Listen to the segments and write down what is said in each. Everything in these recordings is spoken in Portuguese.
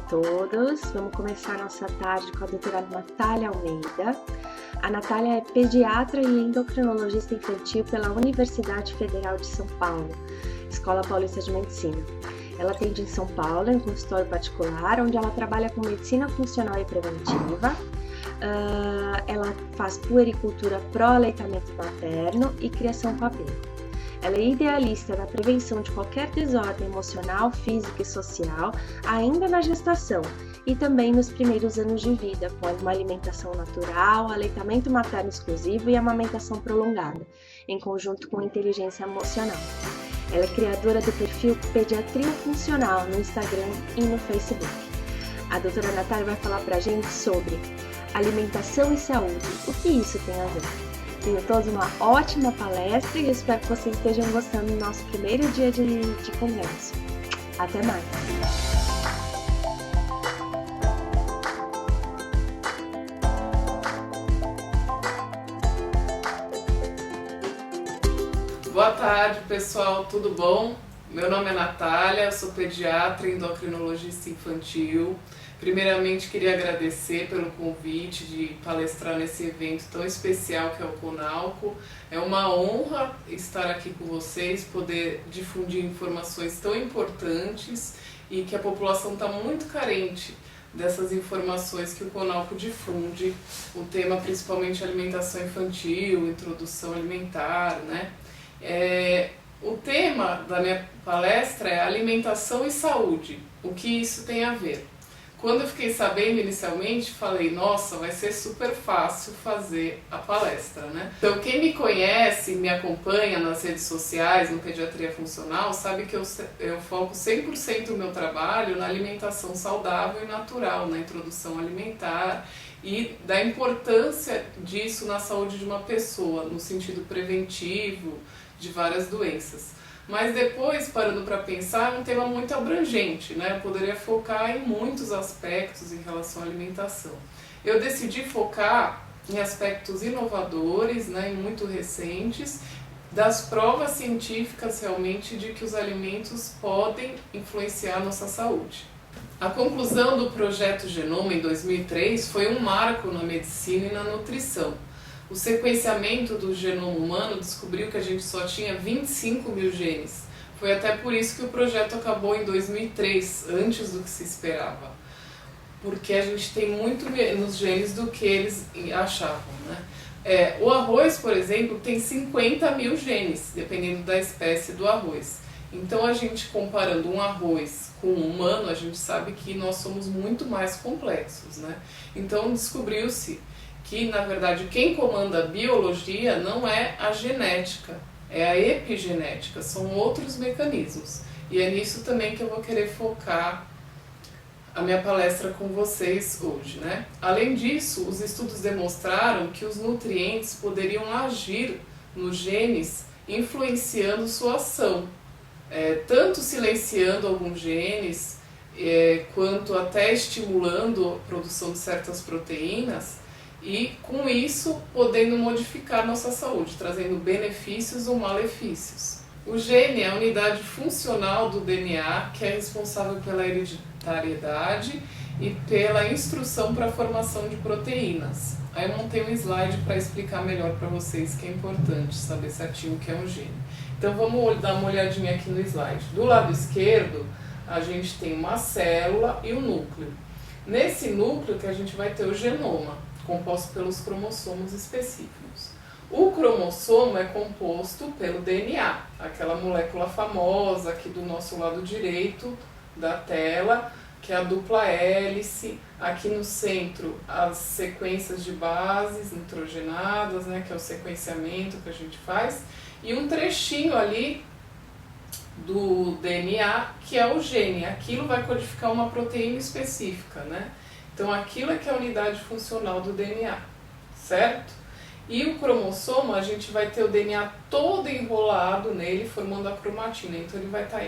todos. Vamos começar a nossa tarde com a doutora Natália Almeida. A Natália é pediatra e endocrinologista infantil pela Universidade Federal de São Paulo, Escola Paulista de Medicina. Ela atende em São Paulo, em um consultório particular, onde ela trabalha com medicina funcional e preventiva. Ela faz puericultura pró-aleitamento materno e criação com apego. Ela é idealista na prevenção de qualquer desordem emocional, física e social, ainda na gestação e também nos primeiros anos de vida, com uma alimentação natural, aleitamento materno exclusivo e amamentação prolongada, em conjunto com inteligência emocional. Ela é criadora do perfil Pediatria Funcional no Instagram e no Facebook. A doutora Natália vai falar pra gente sobre alimentação e saúde, o que isso tem a ver. Tenham todos uma ótima palestra e espero que vocês estejam gostando do nosso primeiro dia de conversa. Até mais! Boa tarde, pessoal, tudo bom? Meu nome é Natália, eu sou pediatra e endocrinologista infantil. Primeiramente, queria agradecer pelo convite de palestrar nesse evento tão especial que é o CONALCO. É uma honra estar aqui com vocês, poder difundir informações tão importantes e que a população está muito carente dessas informações que o CONALCO difunde. O tema principalmente alimentação infantil, introdução alimentar, né? O tema da minha palestra é alimentação e saúde, o que isso tem a ver. Quando eu fiquei sabendo inicialmente, falei, nossa, vai ser super fácil fazer a palestra, né? Então quem me conhece, me acompanha nas redes sociais, no Pediatria Funcional, sabe que eu foco 100% do meu trabalho na alimentação saudável e natural, na introdução alimentar e da importância disso na saúde de uma pessoa, no sentido preventivo de várias doenças. Mas depois, parando para pensar, é um tema muito abrangente, né? Eu poderia focar em muitos aspectos em relação à alimentação. Eu decidi focar em aspectos inovadores, né, e muito recentes, das provas científicas realmente de que os alimentos podem influenciar a nossa saúde. A conclusão do projeto Genoma em 2003 foi um marco na medicina e na nutrição. O sequenciamento do genoma humano descobriu que a gente só tinha 25 mil genes. Foi até por isso que o projeto acabou em 2003, antes do que se esperava. Porque a gente tem muito menos genes do que eles achavam, né? O arroz, por exemplo, tem 50 mil genes, dependendo da espécie do arroz. Então a gente comparando um arroz com um humano, a gente sabe que nós somos muito mais complexos, né? Então descobriu-se que, na verdade, quem comanda a biologia não é a genética, é a epigenética, são outros mecanismos. E é nisso também que eu vou querer focar a minha palestra com vocês hoje, né? Além disso, os estudos demonstraram que os nutrientes poderiam agir nos genes, influenciando sua ação, tanto silenciando alguns genes, quanto até estimulando a produção de certas proteínas, e com isso podendo modificar nossa saúde, trazendo benefícios ou malefícios. O gene é a unidade funcional do DNA que é responsável pela hereditariedade e pela instrução para a formação de proteínas. Aí eu montei um slide para explicar melhor para vocês que é importante saber certinho o que é um gene. Então vamos dar uma olhadinha aqui no slide. Do lado esquerdo a gente tem uma célula e um núcleo. Nesse núcleo que a gente vai ter o genoma, composto pelos cromossomos específicos. O cromossomo é composto pelo DNA, aquela molécula famosa aqui do nosso lado direito da tela, que é a dupla hélice. Aqui no centro as sequências de bases nitrogenadas, né, que é o sequenciamento que a gente faz, e um trechinho ali do DNA, que é o gene. Aquilo vai codificar uma proteína específica, né? Então aquilo é que é a unidade funcional do DNA, certo? E o cromossomo, a gente vai ter o DNA todo enrolado nele, formando a cromatina. Então ele vai estar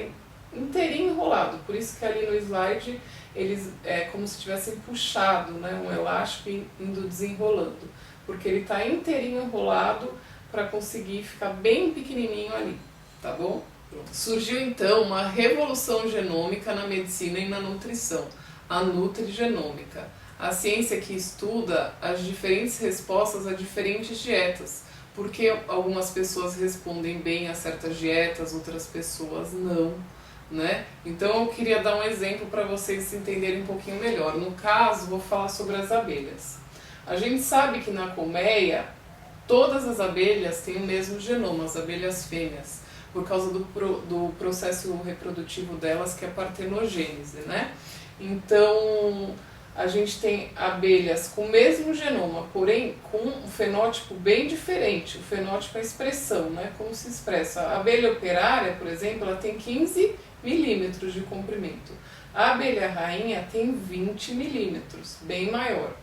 inteirinho enrolado, por isso que ali no slide eles é como se tivessem puxado, né, um elástico indo desenrolando, porque ele está inteirinho enrolado para conseguir ficar bem pequenininho ali, tá bom? Surgiu então uma revolução genômica na medicina e na nutrição. a nutrigenômica, a ciência que estuda as diferentes respostas a diferentes dietas, porque algumas pessoas respondem bem a certas dietas, outras pessoas não, né? Então eu queria dar um exemplo para vocês entenderem um pouquinho melhor. No caso, vou falar sobre as abelhas. A gente sabe que na colmeia, todas as abelhas têm o mesmo genoma, as abelhas fêmeas, por causa do processo reprodutivo delas, que é a partenogênese, né? Então, a gente tem abelhas com o mesmo genoma, porém com um fenótipo bem diferente. O fenótipo é a expressão, né? Como se expressa. A abelha operária, por exemplo, ela tem 15 milímetros de comprimento. A abelha rainha tem 20 milímetros, bem maior.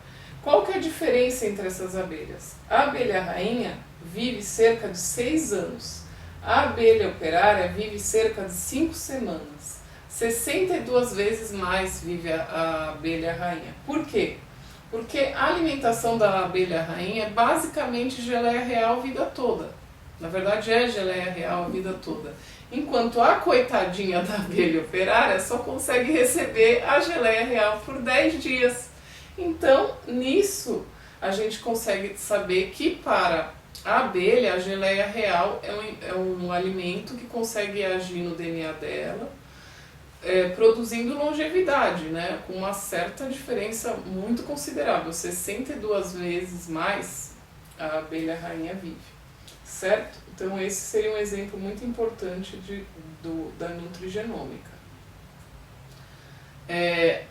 Qual que é a diferença entre essas abelhas? A abelha rainha vive cerca de 6 anos. A abelha operária vive cerca de 5 semanas. 62 vezes mais vive a abelha rainha. Por quê? Porque a alimentação da abelha rainha é basicamente geleia real a vida toda. Na verdade é geleia real a vida toda. Enquanto a coitadinha da abelha operária só consegue receber a geleia real por 10 dias. Então, nisso, a gente consegue saber que para a abelha, a geleia real é um alimento que consegue agir no DNA dela, produzindo longevidade, né? Com uma certa diferença muito considerável, 62 vezes mais a abelha rainha vive, certo? Então esse seria um exemplo muito importante da nutrigenômica.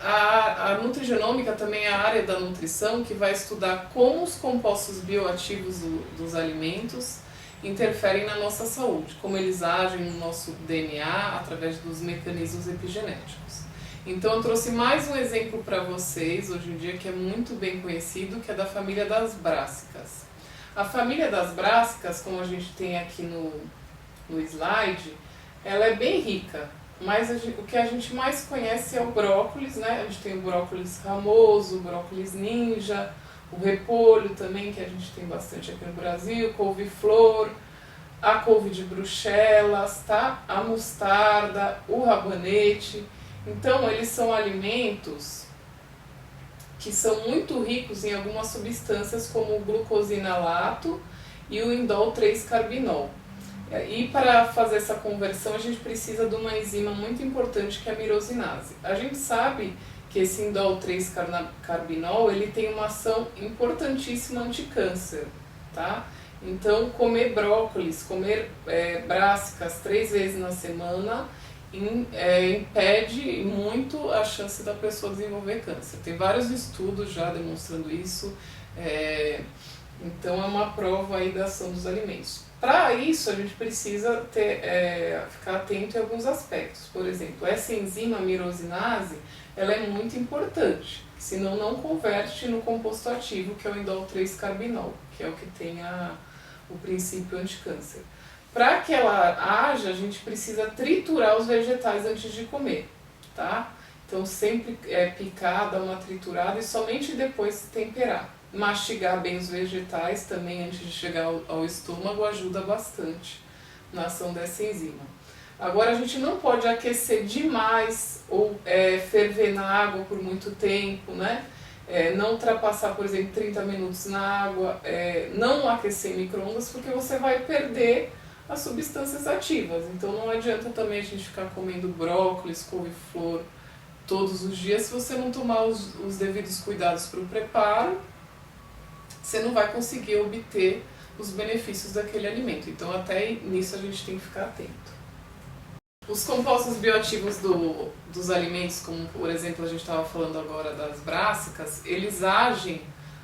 A nutrigenômica também é a área da nutrição que vai estudar como os compostos bioativos dos alimentos interferem na nossa saúde, como eles agem no nosso DNA através dos mecanismos epigenéticos. Então eu trouxe mais um exemplo para vocês, hoje em dia, que é muito bem conhecido, que é da família das brássicas. A família das brássicas, como a gente tem aqui no slide, ela é bem rica. Mas o que a gente mais conhece é o brócolis, né? A gente tem o brócolis ramoso, o brócolis ninja, o repolho também, que a gente tem bastante aqui no Brasil, couve-flor, a couve de Bruxelas, tá? A mostarda, o rabanete. Então, eles são alimentos que são muito ricos em algumas substâncias como o glucosinalato e o indol 3-carbinol. E para fazer essa conversão a gente precisa de uma enzima muito importante que é a mirosinase. A gente sabe que esse indol 3-carbinol ele tem uma ação importantíssima anticâncer, tá? Então comer brócolis, comer brássicas 3 vezes na semana impede muito a chance da pessoa desenvolver câncer. Tem vários estudos já demonstrando isso, então é uma prova aí da ação dos alimentos. Para isso, a gente precisa ficar atento em alguns aspectos. Por exemplo, essa enzima mirosinase, ela é muito importante, senão não converte no composto ativo, que é o indol 3-carbinol, que é o que tem o princípio anticâncer. Para que ela haja, a gente precisa triturar os vegetais antes de comer, tá? Então sempre picar, dar uma triturada e somente depois temperar. Mastigar bem os vegetais também antes de chegar ao estômago ajuda bastante na ação dessa enzima. Agora a gente não pode aquecer demais ou ferver na água por muito tempo, né? Não ultrapassar, por exemplo, 30 minutos na água, não aquecer em micro-ondas porque você vai perder as substâncias ativas. Então não adianta também a gente ficar comendo brócolis, couve-flor todos os dias se você não tomar os devidos cuidados para o preparo. Você não vai conseguir obter os benefícios daquele alimento. Então até nisso a gente tem que ficar atento. Os compostos bioativos dos alimentos, como por exemplo a gente estava falando agora das brássicas, eles agem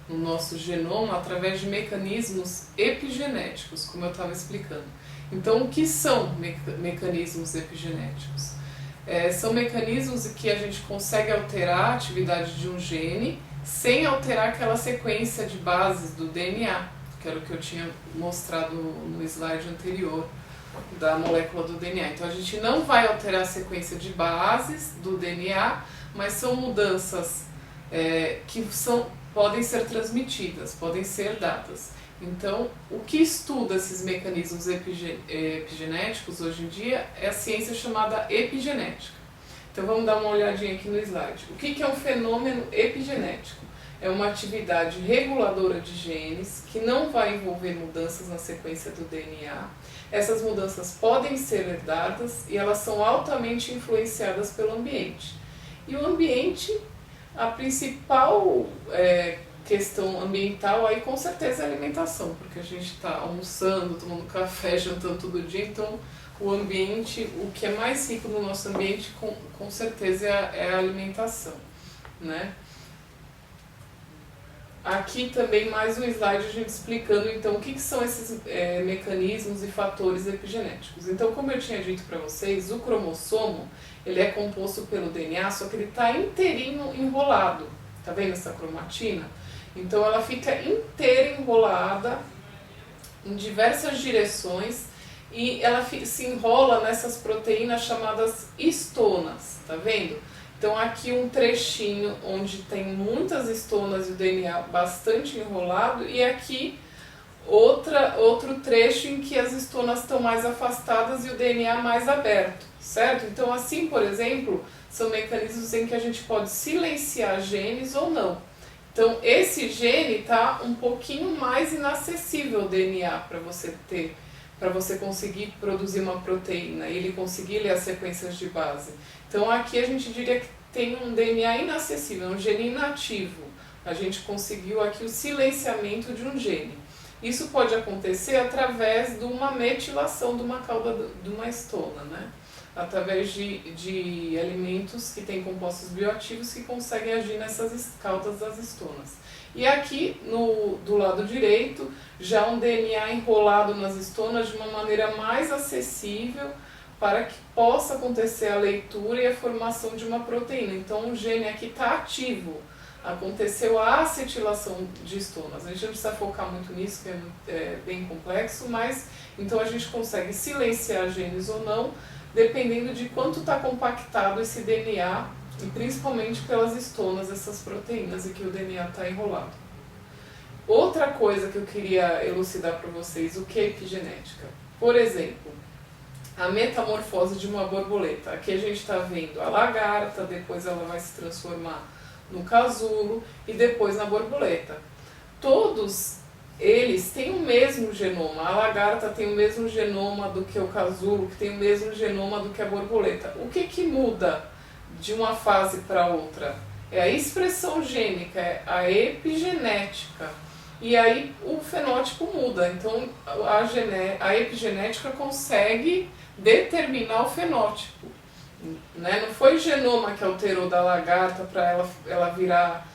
no nosso genoma através de mecanismos epigenéticos, como eu estava explicando. Então o que são mecanismos epigenéticos? São mecanismos que a gente consegue alterar a atividade de um gene sem alterar aquela sequência de bases do DNA, que era o que eu tinha mostrado no slide anterior da molécula do DNA. Então a gente não vai alterar a sequência de bases do DNA, mas são mudanças que podem ser transmitidas, podem ser dadas. Então o que estuda esses mecanismos epigenéticos hoje em dia é a ciência chamada epigenética. Então vamos dar uma olhadinha aqui no slide. O que é um fenômeno epigenético? É uma atividade reguladora de genes que não vai envolver mudanças na sequência do DNA. Essas mudanças podem ser herdadas e elas são altamente influenciadas pelo ambiente. E o ambiente, a principal questão ambiental aí com certeza é a alimentação, porque a gente está almoçando, tomando café, jantando todo dia, então o ambiente, o que é mais rico no nosso ambiente com certeza é a alimentação, né? Aqui também mais um slide a gente explicando então o que são esses mecanismos e fatores epigenéticos. Então, como eu tinha dito para vocês, o cromossomo ele é composto pelo DNA, só que ele está inteirinho enrolado. Tá vendo essa cromatina? Então ela fica inteira enrolada em diversas direções e ela se enrola nessas proteínas chamadas histonas, tá vendo? Então aqui um trechinho onde tem muitas histonas e o DNA bastante enrolado, e aqui outro trecho em que as histonas estão mais afastadas e o DNA mais aberto, certo? Então assim, por exemplo, são mecanismos em que a gente pode silenciar genes ou não. Então esse gene está um pouquinho mais inacessível ao DNA para você ter, para você conseguir produzir uma proteína e ele conseguir ler as sequências de base. Então aqui a gente diria que tem um DNA inacessível, um gene inativo. A gente conseguiu aqui o silenciamento de um gene. Isso pode acontecer através de uma metilação de uma cauda de uma histona, né? Através de alimentos que têm compostos bioativos que conseguem agir nessas caudas das histonas. E aqui do lado direito, já um DNA enrolado nas histonas de uma maneira mais acessível para que possa acontecer a leitura e a formação de uma proteína. Então o gene aqui está ativo, aconteceu a acetilação de histonas. A gente não precisa focar muito nisso, que é bem complexo, mas então a gente consegue silenciar genes ou não, dependendo de quanto está compactado esse DNA, e principalmente pelas histonas, essas proteínas, e que o DNA está enrolado. Outra coisa que eu queria elucidar para vocês, o que é epigenética? Por exemplo, a metamorfose de uma borboleta. Aqui a gente está vendo a lagarta, depois ela vai se transformar no casulo e depois na borboleta. Todos eles têm o mesmo genoma. A lagarta tem o mesmo genoma do que o casulo, que tem o mesmo genoma do que a borboleta. O que muda de uma fase para outra? É a expressão gênica, é a epigenética. E aí o fenótipo muda. Então a epigenética consegue determinar o fenótipo, né? Não foi o genoma que alterou da lagarta para ela virar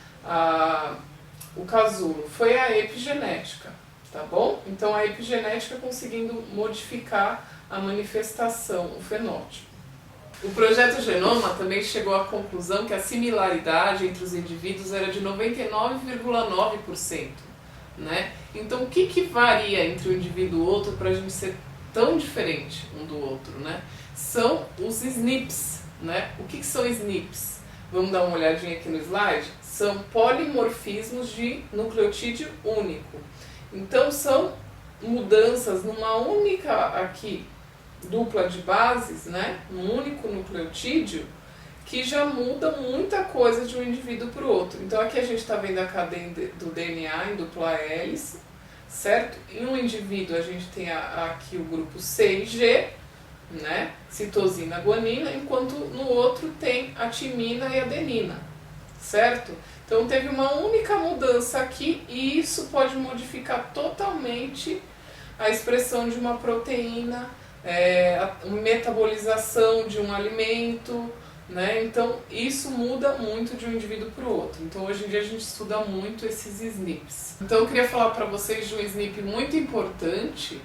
o casulo, foi a epigenética, tá bom? Então a epigenética conseguindo modificar a manifestação, o fenótipo. O projeto Genoma também chegou à conclusão que a similaridade entre os indivíduos era de 99,9%, né? Então o que varia entre um indivíduo e o outro para a gente ser tão diferente um do outro, né? São os SNPs, né? O que são SNPs? Vamos dar uma olhadinha aqui no slide? São polimorfismos de nucleotídeo único. Então são mudanças numa única aqui dupla de bases, né? Num único nucleotídeo, que já muda muita coisa de um indivíduo para o outro. Então aqui a gente está vendo a cadeia do DNA em dupla hélice, certo? Em um indivíduo a gente tem aqui o grupo C e G, né? Citosina, guanina, enquanto no outro tem a timina e adenina, certo? Então teve uma única mudança aqui e isso pode modificar totalmente a expressão de uma proteína, a metabolização de um alimento, né? Então isso muda muito de um indivíduo para o outro. Então hoje em dia a gente estuda muito esses SNPs. Então eu queria falar para vocês de um SNP muito importante,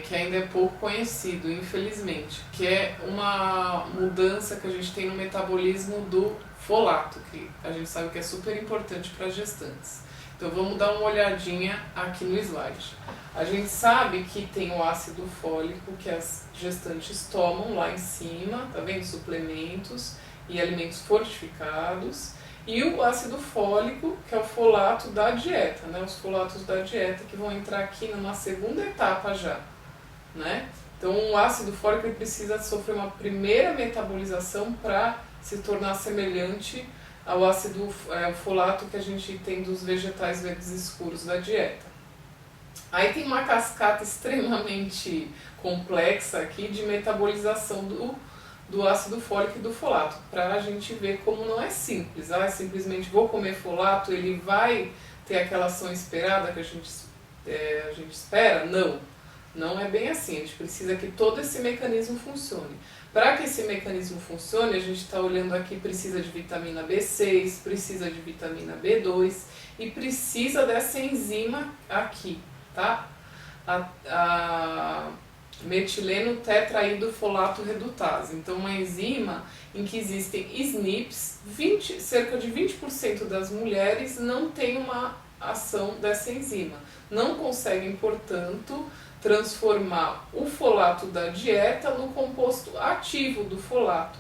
que ainda é pouco conhecido, infelizmente, que é uma mudança que a gente tem no metabolismo do folato, que a gente sabe que é super importante para as gestantes. Então vamos dar uma olhadinha aqui no slide. A gente sabe que tem o ácido fólico que as gestantes tomam lá em cima, tá vendo? Suplementos e alimentos fortificados. E o ácido fólico, que é o folato da dieta, né? Os folatos da dieta que vão entrar aqui numa segunda etapa já, né? Então o ácido fólico ele precisa sofrer uma primeira metabolização para se tornar semelhante ao ácido folato que a gente tem dos vegetais verdes escuros da dieta. Aí tem uma cascata extremamente complexa aqui de metabolização do ácido fólico e do folato, para a gente ver como não é simples. Simplesmente vou comer folato, ele vai ter aquela ação esperada que a gente espera? Não é bem assim. A gente precisa que todo esse mecanismo funcione. Para que esse mecanismo funcione, a gente está olhando aqui, precisa de vitamina B6, precisa de vitamina B2 e precisa dessa enzima aqui, tá? A metileno tetraidrofolato redutase. Então, uma enzima em que existem SNPs, cerca de 20% das mulheres não tem uma ação dessa enzima. Não conseguem, portanto, transformar o folato da dieta no composto ativo do folato,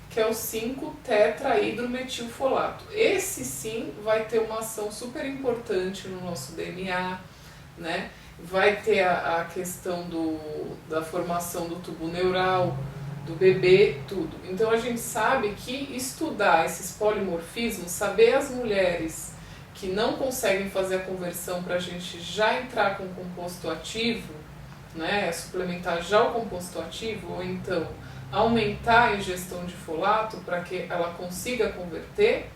que é o 5-tetrahidrometilfolato. Esse sim vai ter uma ação super importante no nosso DNA, né? Vai ter a questão da formação do tubo neural, do bebê, tudo. Então a gente sabe que estudar esses polimorfismos, saber as mulheres que não conseguem fazer a conversão para a gente já entrar com o composto ativo, né, suplementar já o composto ativo, ou então aumentar a ingestão de folato para que ela consiga converter,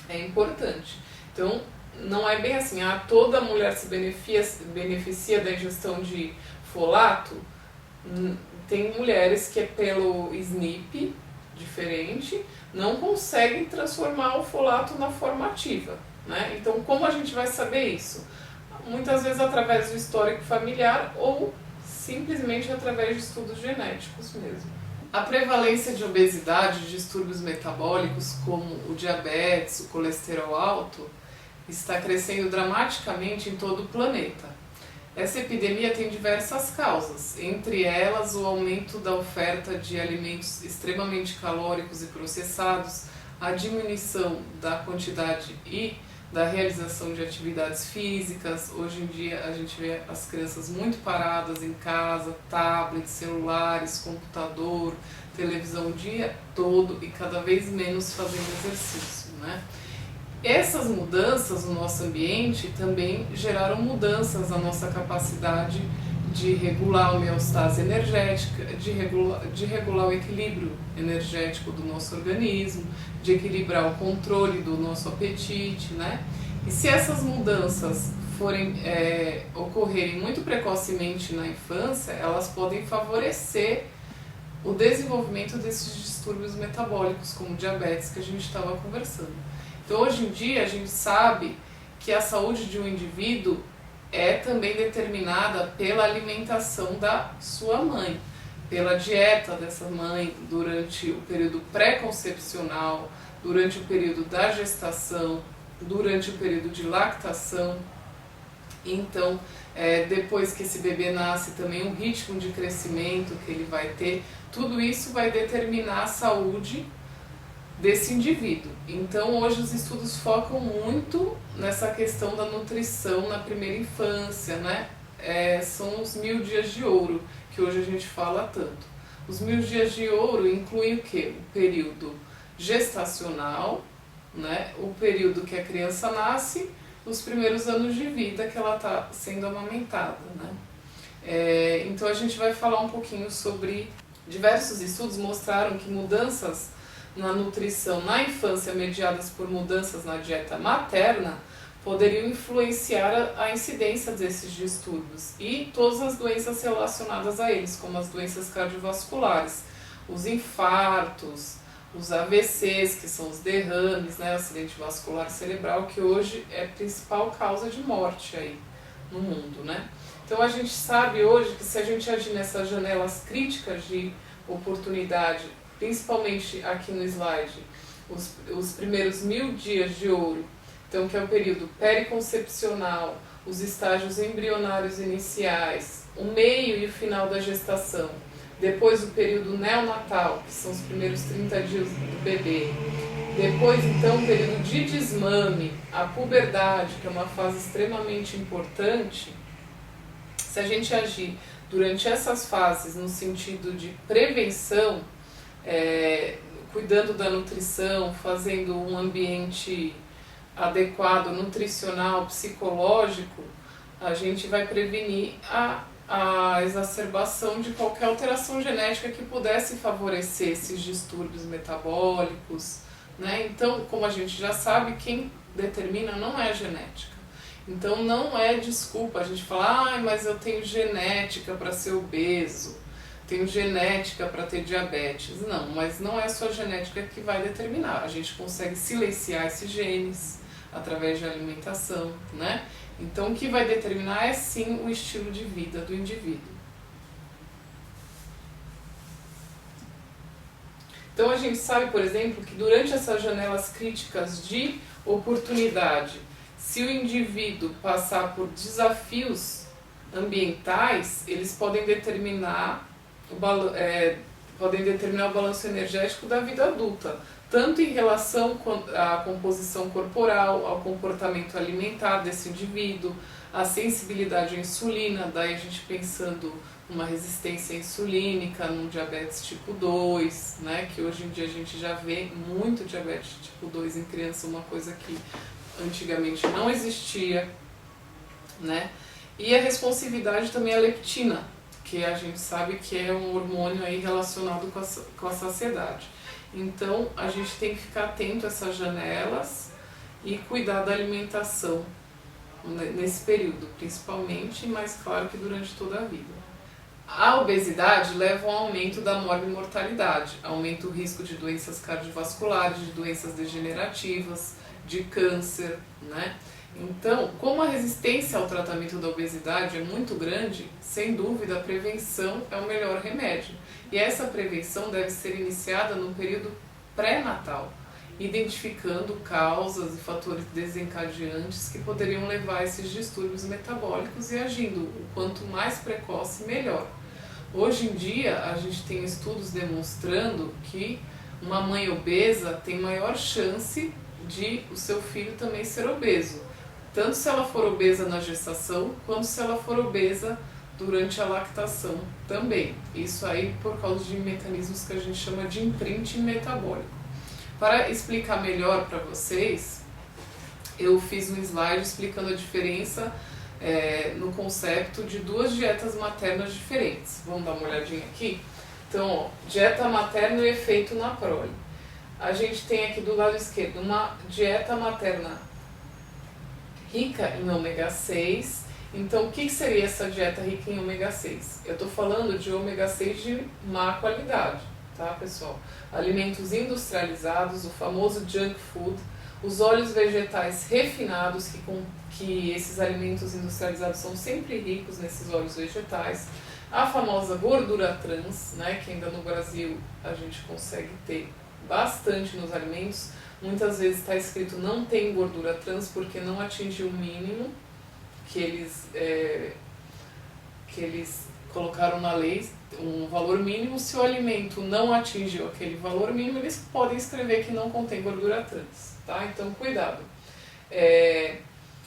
é importante. Então, não é bem assim, toda mulher se beneficia da ingestão de folato. Tem mulheres que pelo SNP diferente não conseguem transformar o folato na forma ativa, né? Então, como a gente vai saber isso? Muitas vezes através do histórico familiar ou simplesmente através de estudos genéticos mesmo. A prevalência de obesidade, de distúrbios metabólicos como o diabetes, o colesterol alto, está crescendo dramaticamente em todo o planeta. Essa epidemia tem diversas causas, entre elas o aumento da oferta de alimentos extremamente calóricos e processados, a diminuição da quantidade e da realização de atividades físicas. Hoje em dia a gente vê as crianças muito paradas em casa, tablets, celulares, computador, televisão o dia todo e cada vez menos fazendo exercício, né? Essas mudanças no nosso ambiente também geraram mudanças na nossa capacidade de regular a homeostase energética, de regular o equilíbrio energético do nosso organismo, de equilibrar o controle do nosso apetite, né? E se essas mudanças ocorrerem muito precocemente na infância, elas podem favorecer o desenvolvimento desses distúrbios metabólicos, como diabetes, que a gente estava conversando. Então, hoje em dia, a gente sabe que a saúde de um indivíduo é também determinada pela alimentação da sua mãe, pela dieta dessa mãe durante o período pré-concepcional, durante o período da gestação, durante o período de lactação. Então, depois que esse bebê nasce, também o ritmo de crescimento que ele vai ter, tudo isso vai determinar a saúde desse indivíduo. Então, hoje os estudos focam muito nessa questão da nutrição na primeira infância, né? São os 1000 dias de ouro, que hoje a gente fala tanto. Os 1000 dias de ouro incluem o quê? O período gestacional, né? O período que a criança nasce, os primeiros anos de vida que ela está sendo amamentada, né? Então a gente vai falar um pouquinho sobre... Diversos estudos mostraram que mudanças na nutrição na infância mediadas por mudanças na dieta materna poderiam influenciar a incidência desses distúrbios e todas as doenças relacionadas a eles, como as doenças cardiovasculares, os infartos, os AVCs, que são os derrames, né, acidente vascular cerebral, que hoje é a principal causa de morte aí no mundo, né? Então a gente sabe hoje que se a gente agir nessas janelas críticas de oportunidade, principalmente aqui no slide, os primeiros 1000 dias de ouro, então que é o período periconcepcional, os estágios embrionários iniciais, o meio e o final da gestação, depois o período neonatal, que são os primeiros 30 dias do bebê, depois então o período de desmame, a puberdade, que é uma fase extremamente importante. Se a gente agir durante essas fases, no sentido de prevenção, cuidando da nutrição, fazendo um ambiente adequado, nutricional, psicológico, a gente vai prevenir a exacerbação de qualquer alteração genética que pudesse favorecer esses distúrbios metabólicos, né? Então, como a gente já sabe, quem determina não é a genética. Então não é desculpa a gente falar, mas eu tenho genética para ser obeso, tenho genética para ter diabetes. Não, mas não é a sua genética que vai determinar. A gente consegue silenciar esses genes através de alimentação, né? Então o que vai determinar é sim o estilo de vida do indivíduo. Então a gente sabe, por exemplo, que durante essas janelas críticas de oportunidade, se o indivíduo passar por desafios ambientais, eles podem determinar o balanço energético da vida adulta, tanto em relação à composição corporal, ao comportamento alimentar desse indivíduo, à sensibilidade à insulina, daí a gente pensando numa resistência insulínica, num diabetes tipo 2, né, que hoje em dia a gente já vê muito diabetes tipo 2 em criança, uma coisa que antigamente não existia, né? E a responsividade também à leptina, que a gente sabe que é um hormônio aí relacionado com a saciedade. Então a gente tem que ficar atento a essas janelas e cuidar da alimentação nesse período, principalmente, mas claro que durante toda a vida. A obesidade leva ao aumento da morbimortalidade, aumenta o risco de doenças cardiovasculares, de doenças degenerativas, de câncer, né? Então, como a resistência ao tratamento da obesidade é muito grande, sem dúvida a prevenção é o melhor remédio. E essa prevenção deve ser iniciada no período pré-natal, identificando causas e fatores desencadeantes que poderiam levar a esses distúrbios metabólicos e agindo o quanto mais precoce, melhor. Hoje em dia, a gente tem estudos demonstrando que uma mãe obesa tem maior chance de o seu filho também ser obeso, tanto se ela for obesa na gestação, quanto se ela for obesa durante a lactação também. Isso aí por causa de mecanismos que a gente chama de imprinting metabólico. Para explicar melhor para vocês, eu fiz um slide explicando a diferença no conceito de duas dietas maternas diferentes. Vamos dar uma olhadinha aqui? Então, ó, dieta materna e efeito na prole. A gente tem aqui do lado esquerdo uma dieta materna rica em ômega 6. Então, o que seria essa dieta rica em ômega 6? Eu estou falando de ômega 6 de má qualidade, tá, pessoal? Alimentos industrializados, o famoso junk food, os óleos vegetais refinados, que esses alimentos industrializados são sempre ricos nesses óleos vegetais, a famosa gordura trans, né, que ainda no Brasil a gente consegue ter bastante nos alimentos. Muitas vezes está escrito não tem gordura trans porque não atingiu o mínimo que eles colocaram na lei, um valor mínimo. Se o alimento não atingiu aquele valor mínimo, eles podem escrever que não contém gordura trans, tá? Então cuidado.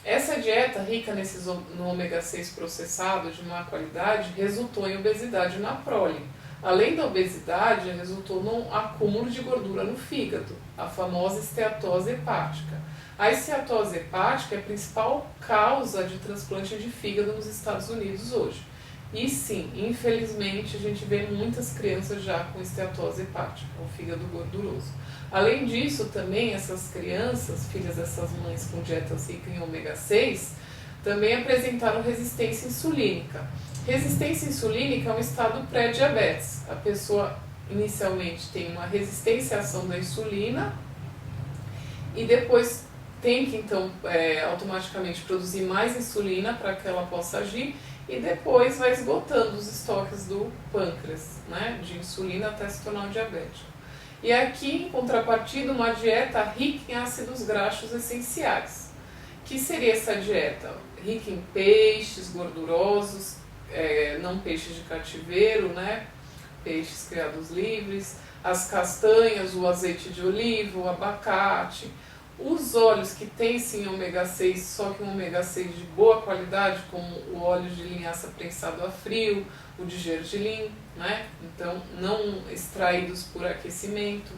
Essa dieta rica no ômega 6 processado de má qualidade resultou em obesidade na prole. Além da obesidade, resultou num acúmulo de gordura no fígado, a famosa esteatose hepática. A esteatose hepática é a principal causa de transplante de fígado nos Estados Unidos hoje. E sim, infelizmente, a gente vê muitas crianças já com esteatose hepática, o fígado gorduroso. Além disso, também essas crianças, filhas dessas mães com dietas ricas em ômega 6, também apresentaram resistência insulínica. Resistência insulínica é um estado pré-diabetes. A pessoa inicialmente tem uma resistência à ação da insulina e depois tem que então automaticamente produzir mais insulina para que ela possa agir e depois vai esgotando os estoques do pâncreas, né, de insulina até se tornar um diabético. E aqui, em contrapartida, uma dieta rica em ácidos graxos essenciais. Que seria essa dieta? Rica em peixes gordurosos, não peixes de cativeiro, né? Peixes criados livres, as castanhas, o azeite de oliva, o abacate, Os óleos que tem sim ômega 6, só que um ômega 6 de boa qualidade, como o óleo de linhaça prensado a frio, o de gergelim, né? Então não extraídos por aquecimento.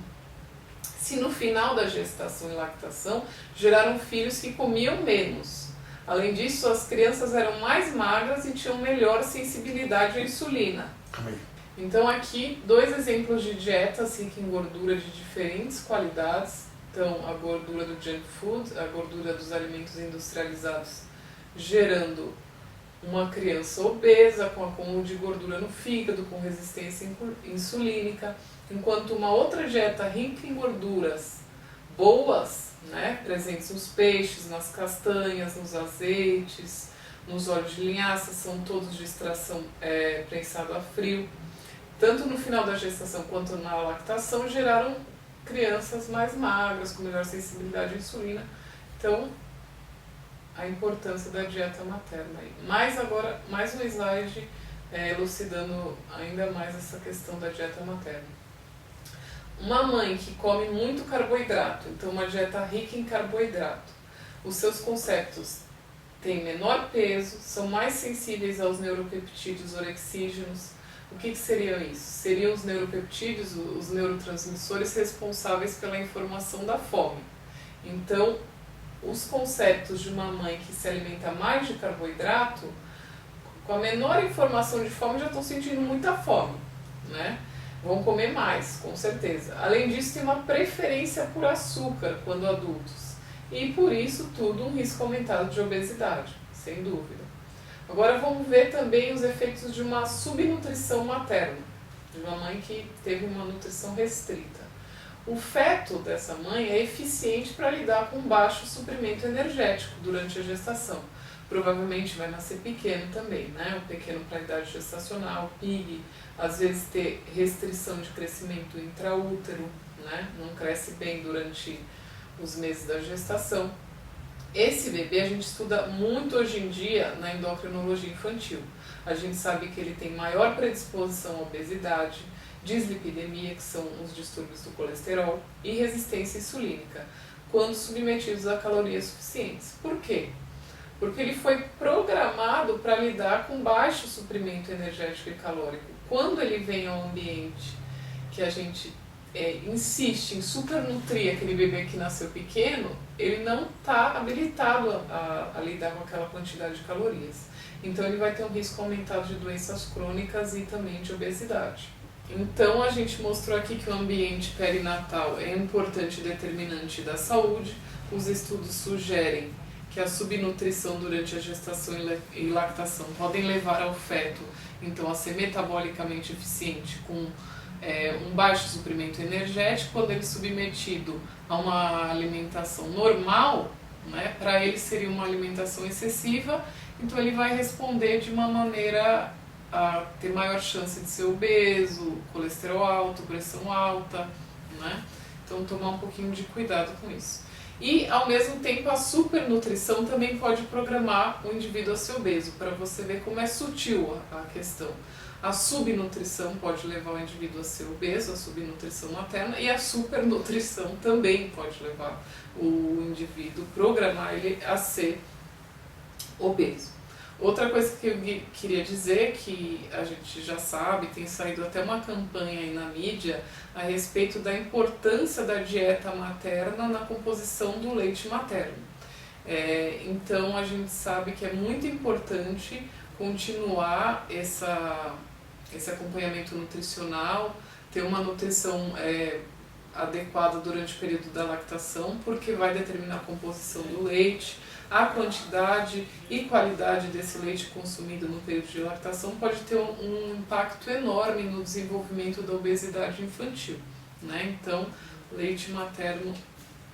Se no final da gestação e lactação geraram filhos que comiam menos. Além disso, as crianças eram mais magras e tinham melhor sensibilidade à insulina. Então aqui 2 exemplos de dietas ricas em gordura de diferentes qualidades. Então a gordura do junk food, a gordura dos alimentos industrializados, gerando uma criança obesa, com acúmulo de gordura no fígado, com resistência insulínica, enquanto uma outra dieta rica em gorduras boas, né, presentes nos peixes, nas castanhas, nos azeites, nos óleos de linhaça, são todos de extração prensado a frio, tanto no final da gestação quanto na lactação, geraram crianças mais magras, com melhor sensibilidade à insulina. Então, a importância da dieta materna aí. Mas agora, mais um slide elucidando ainda mais essa questão da dieta materna. Uma mãe que come muito carboidrato, então uma dieta rica em carboidrato, os seus conceitos têm menor peso, são mais sensíveis aos neuropeptídeos orexígenos. O que seriam isso? Seriam os neuropeptídeos, os neurotransmissores responsáveis pela informação da fome. Então, os conceitos de uma mãe que se alimenta mais de carboidrato, com a menor informação de fome, já estão sentindo muita fome, né? Vão comer mais, com certeza. Além disso, tem uma preferência por açúcar quando adultos. E por isso tudo um risco aumentado de obesidade, sem dúvida. Agora vamos ver também os efeitos de uma subnutrição materna, de uma mãe que teve uma nutrição restrita. O feto dessa mãe é eficiente para lidar com baixo suprimento energético durante a gestação. Provavelmente vai nascer pequeno também, né? O pequeno para a idade gestacional, PIG, às vezes ter restrição de crescimento intraútero, né? Não cresce bem durante os meses da gestação. Esse bebê a gente estuda muito hoje em dia na endocrinologia infantil. A gente sabe que ele tem maior predisposição à obesidade, dislipidemia, que são os distúrbios do colesterol, e resistência insulínica, quando submetidos a calorias suficientes. Por quê? Porque ele foi programado para lidar com baixo suprimento energético e calórico. Quando ele vem ao ambiente que a gente insiste em supernutrir aquele bebê que nasceu pequeno, ele não está habilitado a lidar com aquela quantidade de calorias. Então ele vai ter um risco aumentado de doenças crônicas e também de obesidade. Então a gente mostrou aqui que o ambiente perinatal é importante e determinante da saúde. Os estudos sugerem que a subnutrição durante a gestação e lactação podem levar ao feto então a ser metabolicamente eficiente com um baixo suprimento energético. Quando ele é submetido a uma alimentação normal, né, para ele seria uma alimentação excessiva, então ele vai responder de uma maneira a ter maior chance de ser obeso, colesterol alto, pressão alta, né? Então tomar um pouquinho de cuidado com isso. E ao mesmo tempo a supernutrição também pode programar o indivíduo a ser obeso, para você ver como é sutil a questão. A subnutrição pode levar o indivíduo a ser obeso, a subnutrição materna, e a supernutrição também pode levar o indivíduo, programar ele a ser obeso. Outra coisa que eu queria dizer, que a gente já sabe, tem saído até uma campanha aí na mídia a respeito da importância da dieta materna na composição do leite materno. Então a gente sabe que é muito importante continuar esse acompanhamento nutricional, ter uma nutrição adequada durante o período da lactação, porque vai determinar a composição do leite. A quantidade e qualidade desse leite consumido no período de lactação pode ter um impacto enorme no desenvolvimento da obesidade infantil, né? Então, leite materno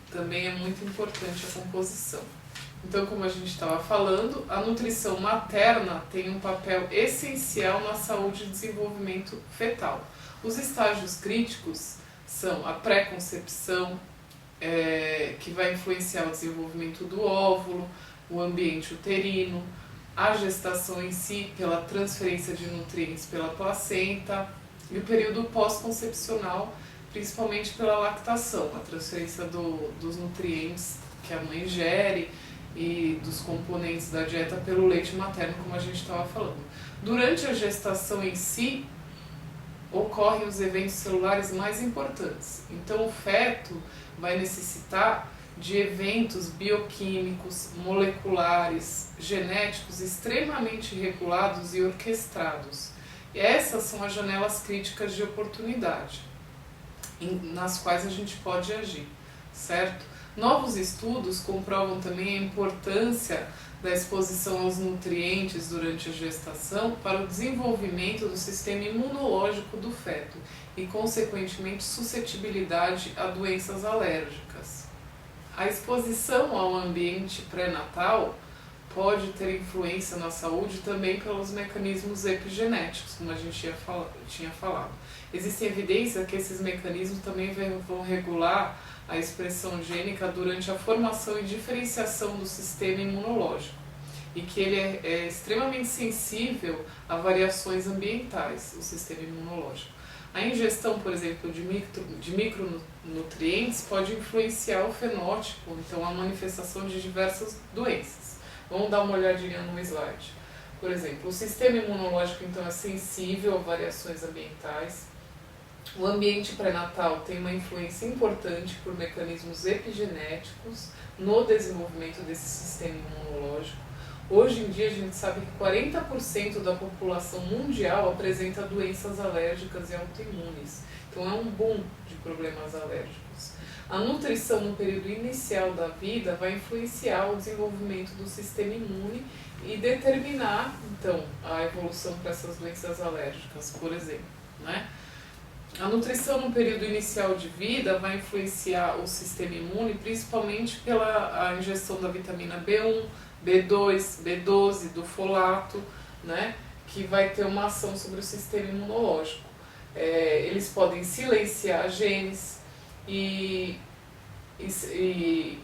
também é muito importante a composição. Então, como a gente estava falando, a nutrição materna tem um papel essencial na saúde e desenvolvimento fetal. Os estágios críticos são a pré-concepção, que vai influenciar o desenvolvimento do óvulo, o ambiente uterino, a gestação em si, pela transferência de nutrientes pela placenta, e o período pós-concepcional, principalmente pela lactação, a transferência dos nutrientes que a mãe ingere e dos componentes da dieta pelo leite materno, como a gente estava falando. Durante a gestação em si, ocorrem os eventos celulares mais importantes. Então, o feto vai necessitar de eventos bioquímicos, moleculares, genéticos extremamente regulados e orquestrados. E essas são as janelas críticas de oportunidade, nas quais a gente pode agir, certo? Novos estudos comprovam também a importância da exposição aos nutrientes durante a gestação para o desenvolvimento do sistema imunológico do feto e, consequentemente, suscetibilidade a doenças alérgicas. A exposição ao ambiente pré-natal pode ter influência na saúde também pelos mecanismos epigenéticos, como a gente tinha falado. Existem evidências que esses mecanismos também vão regular a expressão gênica durante a formação e diferenciação do sistema imunológico e que ele é extremamente sensível a variações ambientais, o sistema imunológico. A ingestão, por exemplo, de micronutrientes pode influenciar o fenótipo, então a manifestação de diversas doenças. Vamos dar uma olhadinha no slide. Por exemplo, o sistema imunológico então é sensível a variações ambientais. O ambiente pré-natal tem uma influência importante por mecanismos epigenéticos no desenvolvimento desse sistema imunológico. Hoje em dia a gente sabe que 40% da população mundial apresenta doenças alérgicas e autoimunes. Então é um boom de problemas alérgicos. A nutrição no período inicial da vida vai influenciar o desenvolvimento do sistema imune e determinar, então, a evolução para essas doenças alérgicas, por exemplo, né? A nutrição no período inicial de vida vai influenciar o sistema imune, principalmente pela ingestão da vitamina B1, B2, B12, do folato, né, que vai ter uma ação sobre o sistema imunológico. Eles podem silenciar genes e, em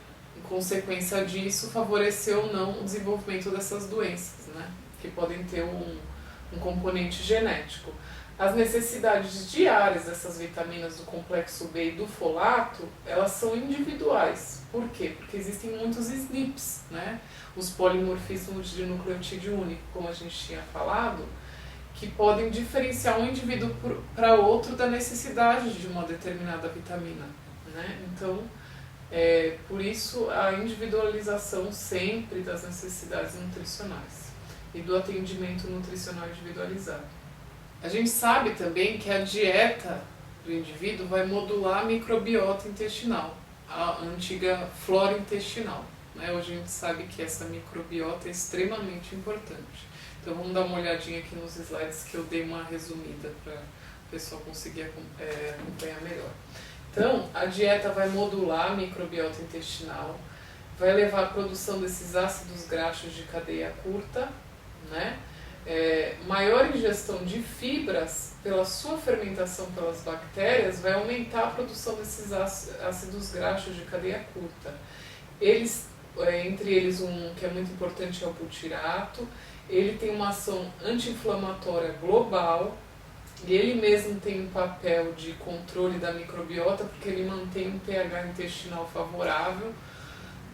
consequência disso, favorecer ou não o desenvolvimento dessas doenças, né, que podem ter um componente genético. As necessidades diárias dessas vitaminas do complexo B e do folato, elas são individuais. Por quê? Porque existem muitos SNPs, né? Os polimorfismos de nucleotídeo único, como a gente tinha falado, que podem diferenciar um indivíduo para outro da necessidade de uma determinada vitamina, né? Então, por isso a individualização sempre das necessidades nutricionais e do atendimento nutricional individualizado. A gente sabe também que a dieta do indivíduo vai modular a microbiota intestinal, a antiga flora intestinal, né? Hoje a gente sabe que essa microbiota é extremamente importante. Então vamos dar uma olhadinha aqui nos slides que eu dei uma resumida para o pessoal conseguir acompanhar melhor. Então, a dieta vai modular a microbiota intestinal, vai levar à produção desses ácidos graxos de cadeia curta, né? Maior ingestão de fibras pela sua fermentação pelas bactérias vai aumentar a produção desses ácidos graxos de cadeia curta. Entre eles um que é muito importante é o butirato. Ele tem uma ação anti-inflamatória global e ele mesmo tem um papel de controle da microbiota porque ele mantém um pH intestinal favorável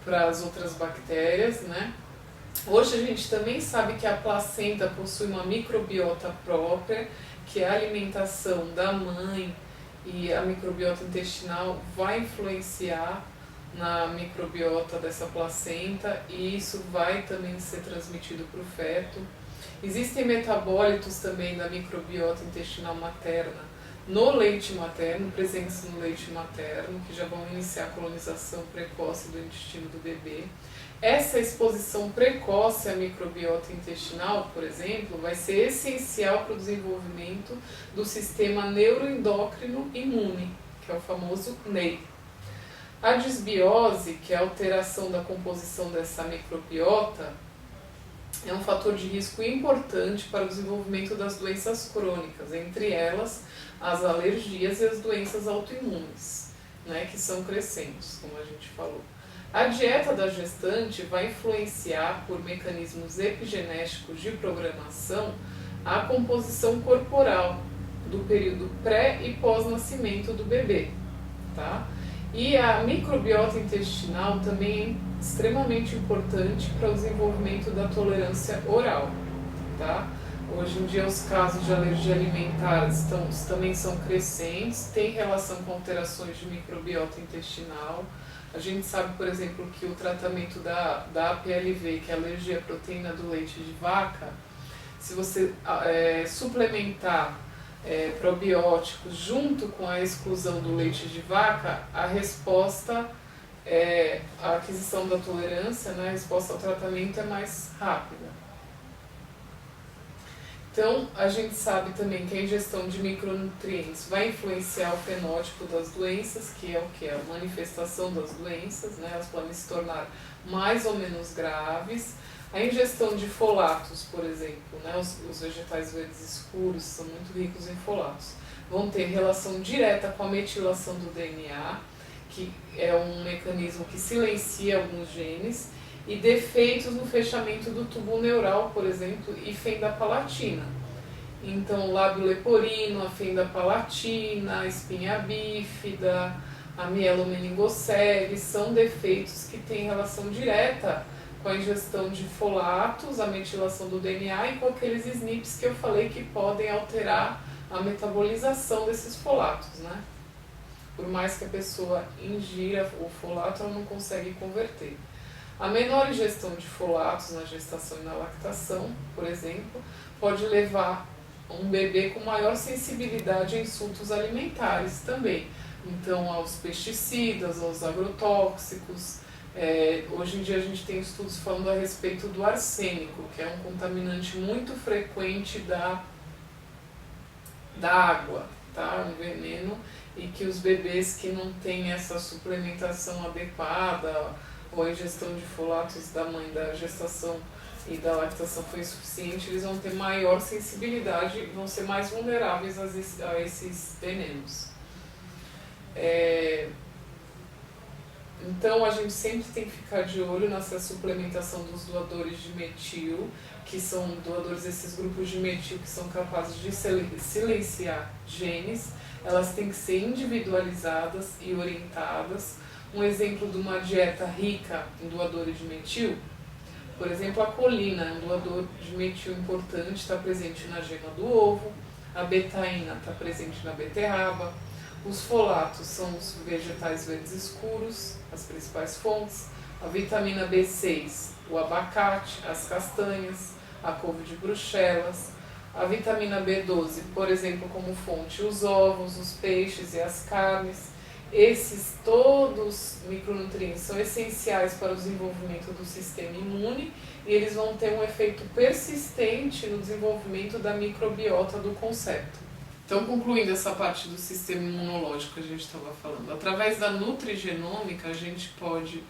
para as outras bactérias, né? Hoje a gente também sabe que a placenta possui uma microbiota própria, que é a alimentação da mãe e a microbiota intestinal vai influenciar na microbiota dessa placenta e isso vai também ser transmitido para o feto. Existem metabólitos também da microbiota intestinal materna no leite materno, presentes no leite materno, que já vão iniciar a colonização precoce do intestino do bebê. Essa exposição precoce à microbiota intestinal, por exemplo, vai ser essencial para o desenvolvimento do sistema neuroendócrino imune, que é o famoso NEI. A disbiose, que é a alteração da composição dessa microbiota, é um fator de risco importante para o desenvolvimento das doenças crônicas, entre elas as alergias e as doenças autoimunes, né, que são crescentes, como a gente falou. A dieta da gestante vai influenciar, por mecanismos epigenéticos de programação, a composição corporal do período pré e pós-nascimento do bebê, tá? E a microbiota intestinal também é extremamente importante para o desenvolvimento da tolerância oral, tá? Hoje em dia os casos de alergia alimentar também são crescentes, tem relação com alterações de microbiota intestinal. A gente sabe, por exemplo, que o tratamento da APLV, que é a alergia à proteína do leite de vaca, se você suplementar probióticos junto com a exclusão do leite de vaca, a resposta, a aquisição da tolerância, né, a resposta ao tratamento é mais rápida. Então, a gente sabe também que a ingestão de micronutrientes vai influenciar o fenótipo das doenças, que é o que? A manifestação das doenças, né? Elas podem se tornar mais ou menos graves. A ingestão de folatos, por exemplo, né? Os vegetais verdes escuros são muito ricos em folatos, vão ter relação direta com a metilação do DNA, que é um mecanismo que silencia alguns genes, e defeitos no fechamento do tubo neural, por exemplo, e fenda palatina. Então, lábio leporino, a fenda palatina, a espinha bífida, a mielomeningocele, são defeitos que têm relação direta com a ingestão de folatos, a metilação do DNA e com aqueles SNPs que eu falei que podem alterar a metabolização desses folatos, né? Por mais que a pessoa ingira o folato, ela não consegue converter. A menor ingestão de folatos na gestação e na lactação, por exemplo, pode levar um bebê com maior sensibilidade a insultos alimentares também. Então, aos pesticidas, aos agrotóxicos. Hoje em dia a gente tem estudos falando a respeito do arsênico, que é um contaminante muito frequente da água, tá? Um veneno, e que os bebês que não têm essa suplementação adequada, ou a ingestão de folatos da mãe da gestação e da lactação foi insuficiente, eles vão ter maior sensibilidade e vão ser mais vulneráveis a esses venenos. Então a gente sempre tem que ficar de olho nessa suplementação dos doadores de metil, que são doadores desses grupos de metil que são capazes de silenciar genes. Elas têm que ser individualizadas e orientadas. Um exemplo de uma dieta rica em doadores de metil, por exemplo, a colina é um doador de metil importante, está presente na gema do ovo, a betaína está presente na beterraba, os folatos são os vegetais verdes escuros, as principais fontes, a vitamina B6, o abacate, as castanhas, a couve de Bruxelas, a vitamina B12, por exemplo, como fonte, os ovos, os peixes e as carnes. Esses todos micronutrientes são essenciais para o desenvolvimento do sistema imune e eles vão ter um efeito persistente no desenvolvimento da microbiota do concepto. Então, concluindo essa parte do sistema imunológico que a gente estava falando, através da nutrigenômica a gente pode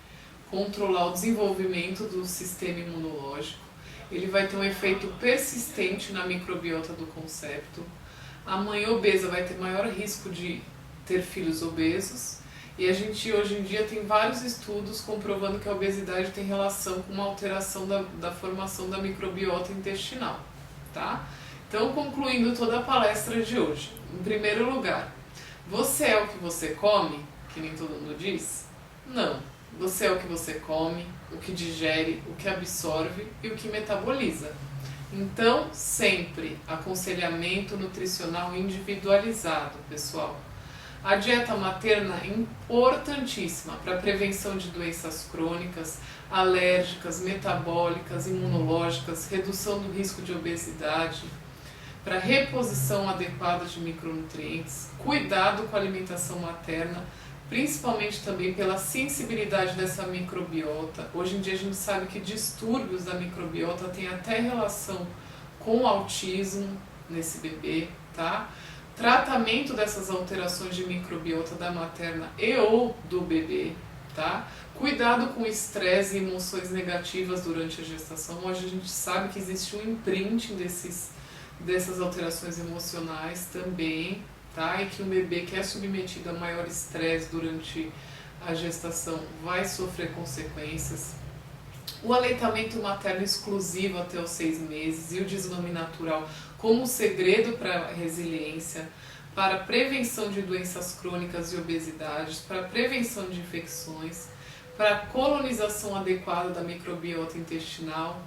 controlar o desenvolvimento do sistema imunológico. Ele vai ter um efeito persistente na microbiota do concepto. A mãe obesa vai ter maior risco de ter filhos obesos, e a gente hoje em dia tem vários estudos comprovando que a obesidade tem relação com uma alteração da formação da microbiota intestinal, tá? Então, concluindo toda a palestra de hoje, em primeiro lugar, você é o que você come, que nem todo mundo diz? Não, você é o que você come, o que digere, o que absorve e o que metaboliza. Então, sempre aconselhamento nutricional individualizado, pessoal. A dieta materna é importantíssima para a prevenção de doenças crônicas, alérgicas, metabólicas, imunológicas, redução do risco de obesidade, para reposição adequada de micronutrientes, cuidado com a alimentação materna, principalmente também pela sensibilidade dessa microbiota. Hoje em dia a gente sabe que distúrbios da microbiota têm até relação com o autismo nesse bebê, tá? Tratamento dessas alterações de microbiota da materna e ou do bebê, tá? Cuidado com estresse e emoções negativas durante a gestação. Hoje a gente sabe que existe um imprinting dessas alterações emocionais também, tá? E que um bebê que é submetido a maior estresse durante a gestação vai sofrer consequências. o aleitamento materno exclusivo até os 6 meses e o desmame natural como segredo para a resiliência, para a prevenção de doenças crônicas e obesidades, para a prevenção de infecções, para a colonização adequada da microbiota intestinal,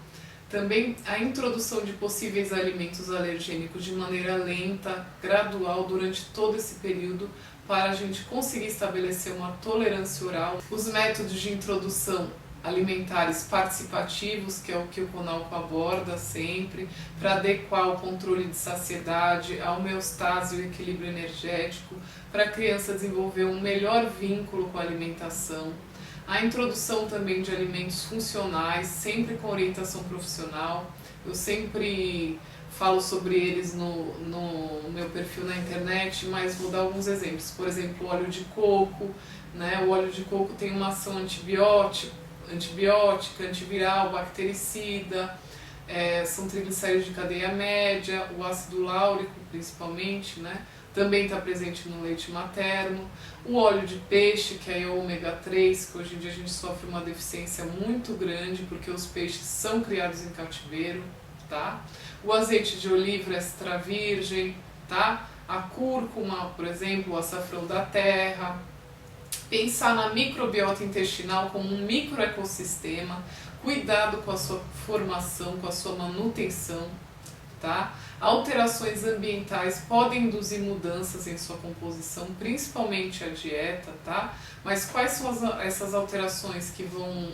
também a introdução de possíveis alimentos alergênicos de maneira lenta, gradual, durante todo esse período, para a gente conseguir estabelecer uma tolerância oral. Os métodos de introdução alimentares participativos, que é o que o CONALCO aborda sempre, para adequar o controle de saciedade, a homeostase e o equilíbrio energético, para a criança desenvolver um melhor vínculo com a alimentação. A introdução também de alimentos funcionais, sempre com orientação profissional. Eu sempre falo sobre eles no meu perfil na internet, mas vou dar alguns exemplos. Por exemplo, o óleo de coco, né? O óleo de coco tem uma ação antibiótica, antiviral, bactericida, são triglicéridos de cadeia média, o ácido láurico principalmente, né? Também está presente no leite materno, o óleo de peixe, que é o ômega 3, que hoje em dia a gente sofre uma deficiência muito grande porque os peixes são criados em cativeiro, tá? O azeite de oliva extra virgem, tá? A cúrcuma, por exemplo, o açafrão da terra. Pensar na microbiota intestinal como um microecossistema, cuidado com a sua formação, com a sua manutenção, tá? Alterações ambientais podem induzir mudanças em sua composição, principalmente a dieta, tá? Mas quais são essas alterações que vão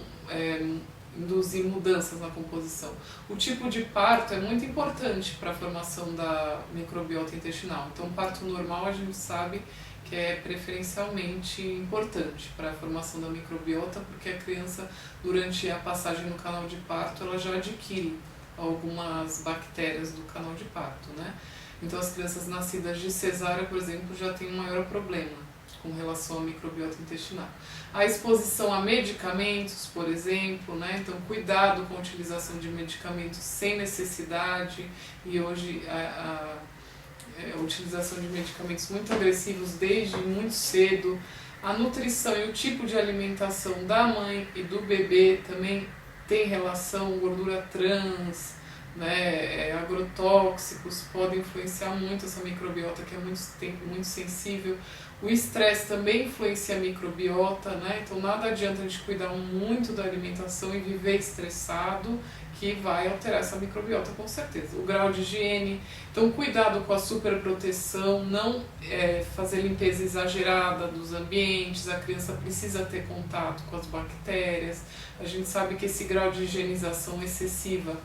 induzir mudanças na composição? O tipo de parto é muito importante para a formação da microbiota intestinal. Então, parto normal a gente sabe que é preferencialmente importante para a formação da microbiota, porque a criança, durante a passagem no canal de parto, ela já adquire algumas bactérias do canal de parto, né? Então as crianças nascidas de cesárea, por exemplo, já têm um maior problema com relação à microbiota intestinal. A exposição a medicamentos, por exemplo, né? Então cuidado com a utilização de medicamentos sem necessidade, e hoje a utilização de medicamentos muito agressivos desde muito cedo. A nutrição e o tipo de alimentação da mãe e do bebê também tem relação, gordura trans, né, agrotóxicos podem influenciar muito essa microbiota, que é muito sensível. O estresse também influencia a microbiota, né? Então nada adianta a gente cuidar muito da alimentação e viver estressado, que vai alterar essa microbiota com certeza. O grau de higiene, então cuidado com a superproteção, não fazer limpeza exagerada dos ambientes, a criança precisa ter contato com as bactérias. A gente sabe que esse grau de higienização excessiva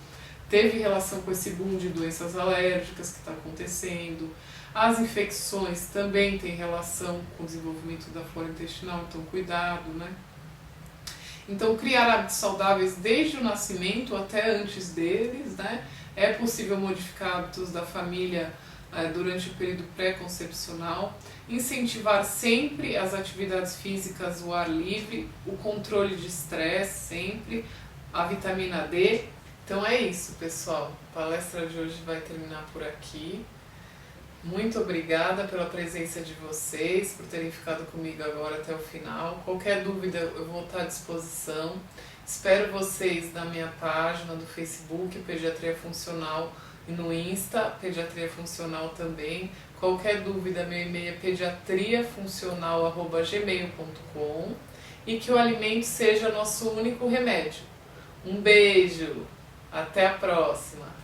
teve relação com esse boom de doenças alérgicas que está acontecendo. As infecções também têm relação com o desenvolvimento da flora intestinal, então cuidado, né? Então criar hábitos saudáveis desde o nascimento até antes deles, né? É possível modificar hábitos da família durante o período pré-concepcional, incentivar sempre as atividades físicas, o ar livre, o controle de estresse sempre, a vitamina D. Então é isso, pessoal. A palestra de hoje vai terminar por aqui. Muito obrigada pela presença de vocês, por terem ficado comigo agora até o final. Qualquer dúvida eu vou estar à disposição. Espero vocês na minha página do Facebook, Pediatria Funcional, e no Insta, Pediatria Funcional também. Qualquer dúvida, meu e-mail é pediatriafuncional@gmail.com, e que o alimento seja nosso único remédio. Um beijo, até a próxima!